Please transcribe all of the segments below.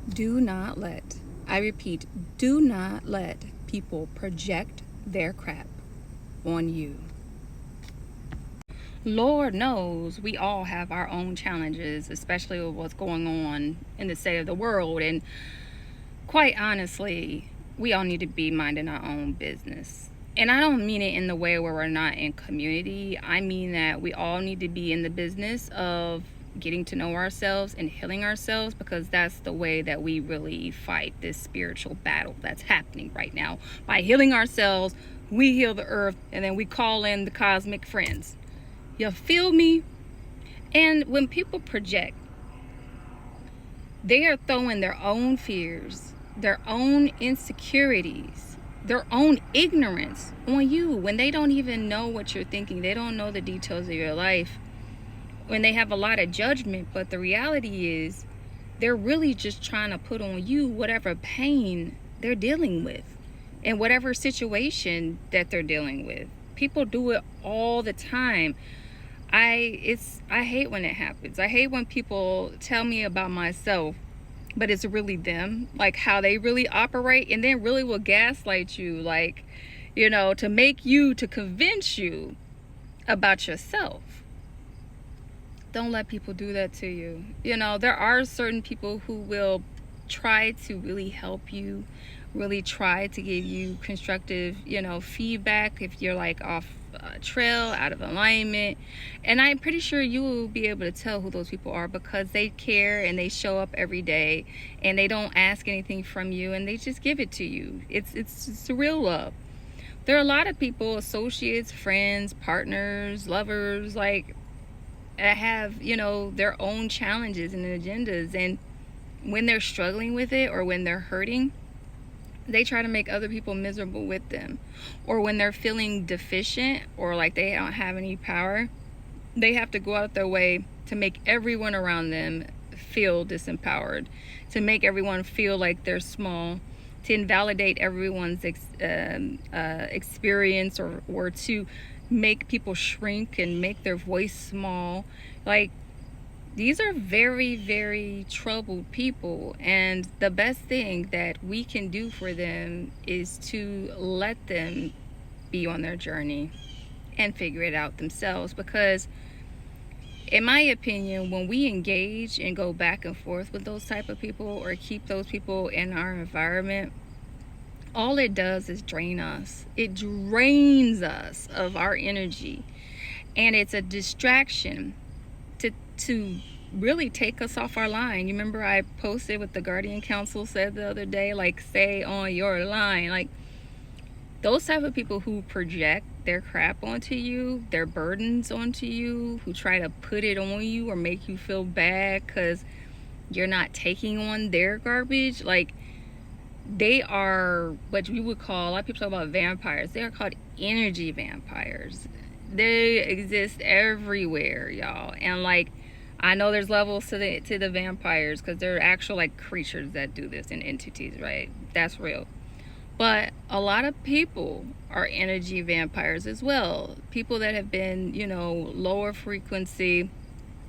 Do not let, I repeat, do not let people project their crap on you. Lord knows we all have our own challenges, especially with what's going on in the state of the world. And quite honestly, we all need to be minding our own business. And I don't mean it in the way where we're not in community. I mean that we all need to be in the business of getting to know ourselves and healing ourselves, because that's the way that we really fight this spiritual battle that's happening right now. By healing ourselves, we heal the earth, and then we call in the cosmic friends. You feel me? And when people project, they are throwing their own fears, their own insecurities, their own ignorance on you when they don't even know what you're thinking. They don't know the details of your life. When they have a lot of judgment, but the reality is they're really just trying to put on you whatever pain they're dealing with and whatever situation that they're dealing with. People do it all the time. I hate when it happens. I hate when people tell me about myself, but it's really them, like how they really operate, and then really will gaslight you, like, to make you, to convince you about yourself. Don't let people do that to you. There are certain people who will try to really help you, really try to give you constructive, feedback if you're like off trail, out of alignment. And I'm pretty sure you will be able to tell who those people are, because they care and they show up every day and they don't ask anything from you and they just give it to you. It's real love. There are a lot of people, associates, friends, partners, lovers, like, that have, their own challenges and agendas, and when they're struggling with it or when they're hurting, they try to make other people miserable with them. Or when they're feeling deficient or like they don't have any power, they have to go out their way to make everyone around them feel disempowered, to make everyone feel like they're small, to invalidate everyone's experience, or to make people shrink and make their voice small. Like, these are very, very troubled people, and the best thing that we can do for them is to let them be on their journey and figure it out themselves. Because in my opinion, when we engage and go back and forth with those type of people or keep those people in our environment, all it does is drain us. It drains us of our energy, and it's a distraction to really take us off our line. You remember I posted what the Guardian Council said the other day, like, stay on your line. Like, those type of people who project their crap onto you, their burdens onto you, who try to put it on you or make you feel bad because you're not taking on their garbage, like, they are what we would call, a lot of people talk about vampires. They are called energy vampires. They exist everywhere, y'all. And like, I know there's levels to the vampires, because they're actual like creatures that do this, and entities, right? That's real. But a lot of people are energy vampires as well. People that have been, lower frequency.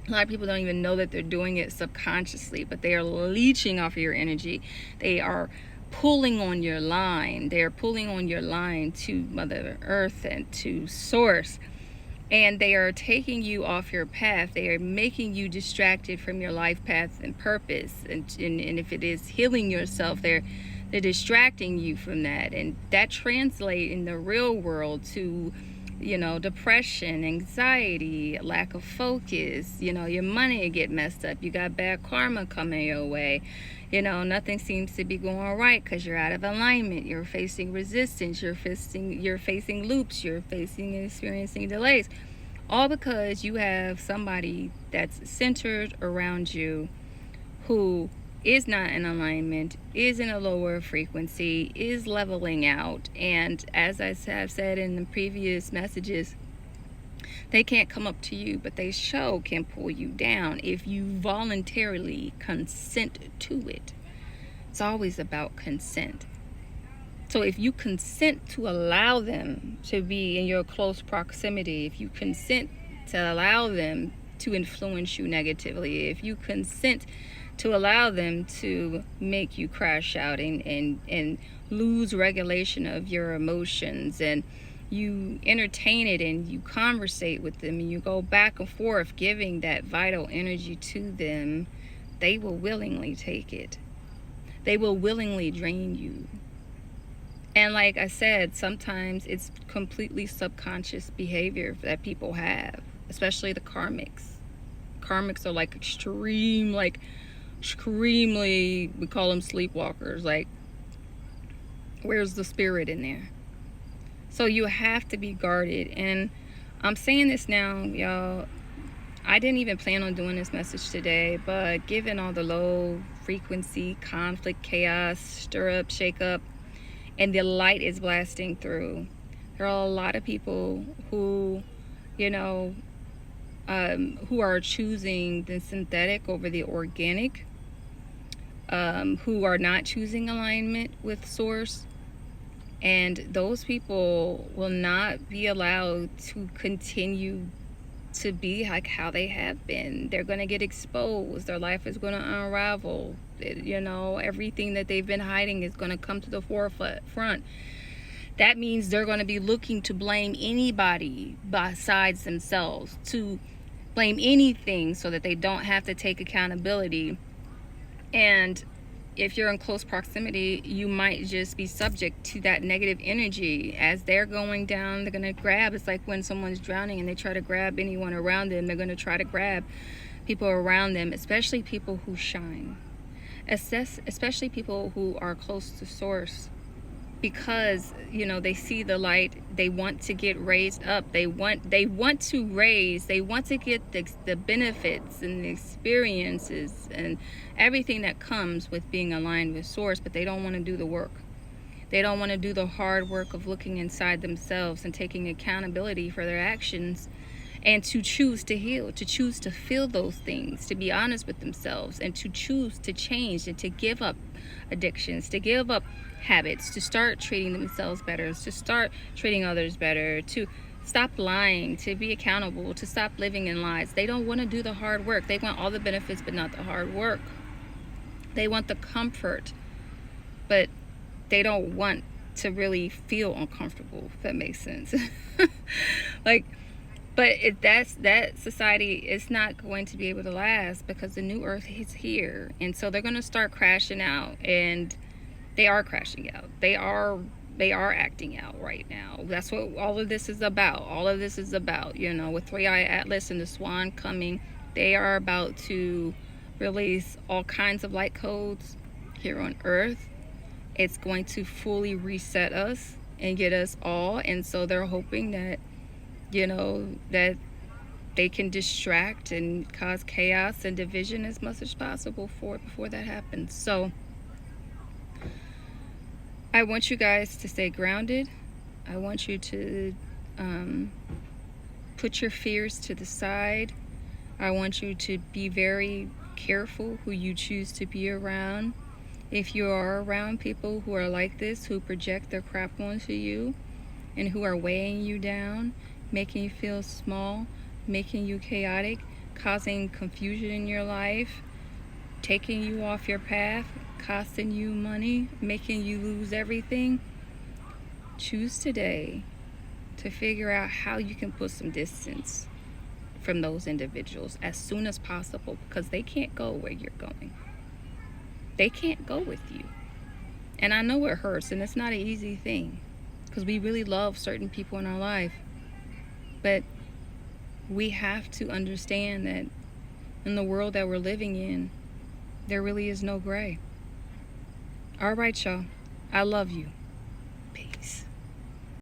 A lot of people don't even know that they're doing it subconsciously, but they are leeching off of your energy. They are pulling on your line. They are pulling on your line to Mother Earth and to Source. And they are taking you off your path. They are making you distracted from your life path and purpose. And if it is healing yourself, they're distracting you from that. And that translates in the real world to, depression, anxiety, lack of focus. Your money get messed up. You got bad karma coming your way. Nothing seems to be going right because you're out of alignment. You're facing resistance. You're facing loops. You're facing and experiencing delays. All because you have somebody that's centered around you who is not in alignment, is in a lower frequency, is leveling out. And as I have said in the previous messages, they can't come up to you, but they can pull you down if you voluntarily consent to it. It's always about consent. So if you consent to allow them to be in your close proximity, if you consent to allow them to influence you negatively, if you consent to allow them to make you crash out and lose regulation of your emotions, and you entertain it and you conversate with them and you go back and forth giving that vital energy to them, they will willingly take it. They will willingly drain you. And like I said, sometimes it's completely subconscious behavior that people have, especially the karmics. Karmics are like extremely, we call them sleepwalkers. Like, where's the spirit in there? So you have to be guarded. And I'm saying this now, y'all. I didn't even plan on doing this message today, but given all the low frequency, conflict, chaos, stir up, shake up, and the light is blasting through, there are a lot of people who, you know, who are choosing the synthetic over the organic, who are not choosing alignment with source. And those people will not be allowed to continue to be like how they have been. They're going to get exposed. Their life is going to unravel. You know, everything that they've been hiding is going to come to the forefront. That means they're going to be looking to blame anybody besides themselves, to blame anything so that they don't have to take accountability. And if you're in close proximity, you might just be subject to that negative energy. As they're going down, they're going to grab. It's like when someone's drowning and they try to grab anyone around them. They're going to try to grab people around them, especially people who shine, especially people who are close to source, because, you know, they see the light. They want to get raised up. They want to get the benefits and the experiences and everything that comes with being aligned with source, but they don't want to do the work. They don't want to do the hard work of looking inside themselves and taking accountability for their actions, and to choose to heal, to choose to feel those things, to be honest with themselves, and to choose to change and to give up addictions, to give up habits, to start treating themselves better, to start treating others better, to stop lying, to be accountable, to stop living in lies. They don't want to do the hard work. They want all the benefits but not the hard work. They want the comfort, but they don't want to really feel uncomfortable, if that makes sense. Like, but that society is not going to be able to last, because the new earth is here. And so they're going to start crashing out, and they are crashing out. They are acting out right now. That's what all of this is about. All of this is about, you know, with 3i Atlas and the Swan coming, they are about to release all kinds of light codes here on earth. It's going to fully reset us and get us all. And so they're hoping that, you know, that they can distract and cause chaos and division as much as possible before that happens. So I want you guys to stay grounded. I want you to put your fears to the side. I want you to be very careful who you choose to be around. If you are around people who are like this, who project their crap onto you and who are weighing you down, making you feel small, making you chaotic, causing confusion in your life, taking you off your path, costing you money, making you lose everything, choose today to figure out how you can put some distance from those individuals as soon as possible, because they can't go where you're going. They can't go with you. And I know it hurts, and it's not an easy thing, because we really love certain people in our life. But we have to understand that in the world that we're living in, there really is no gray. All right, y'all. I love you.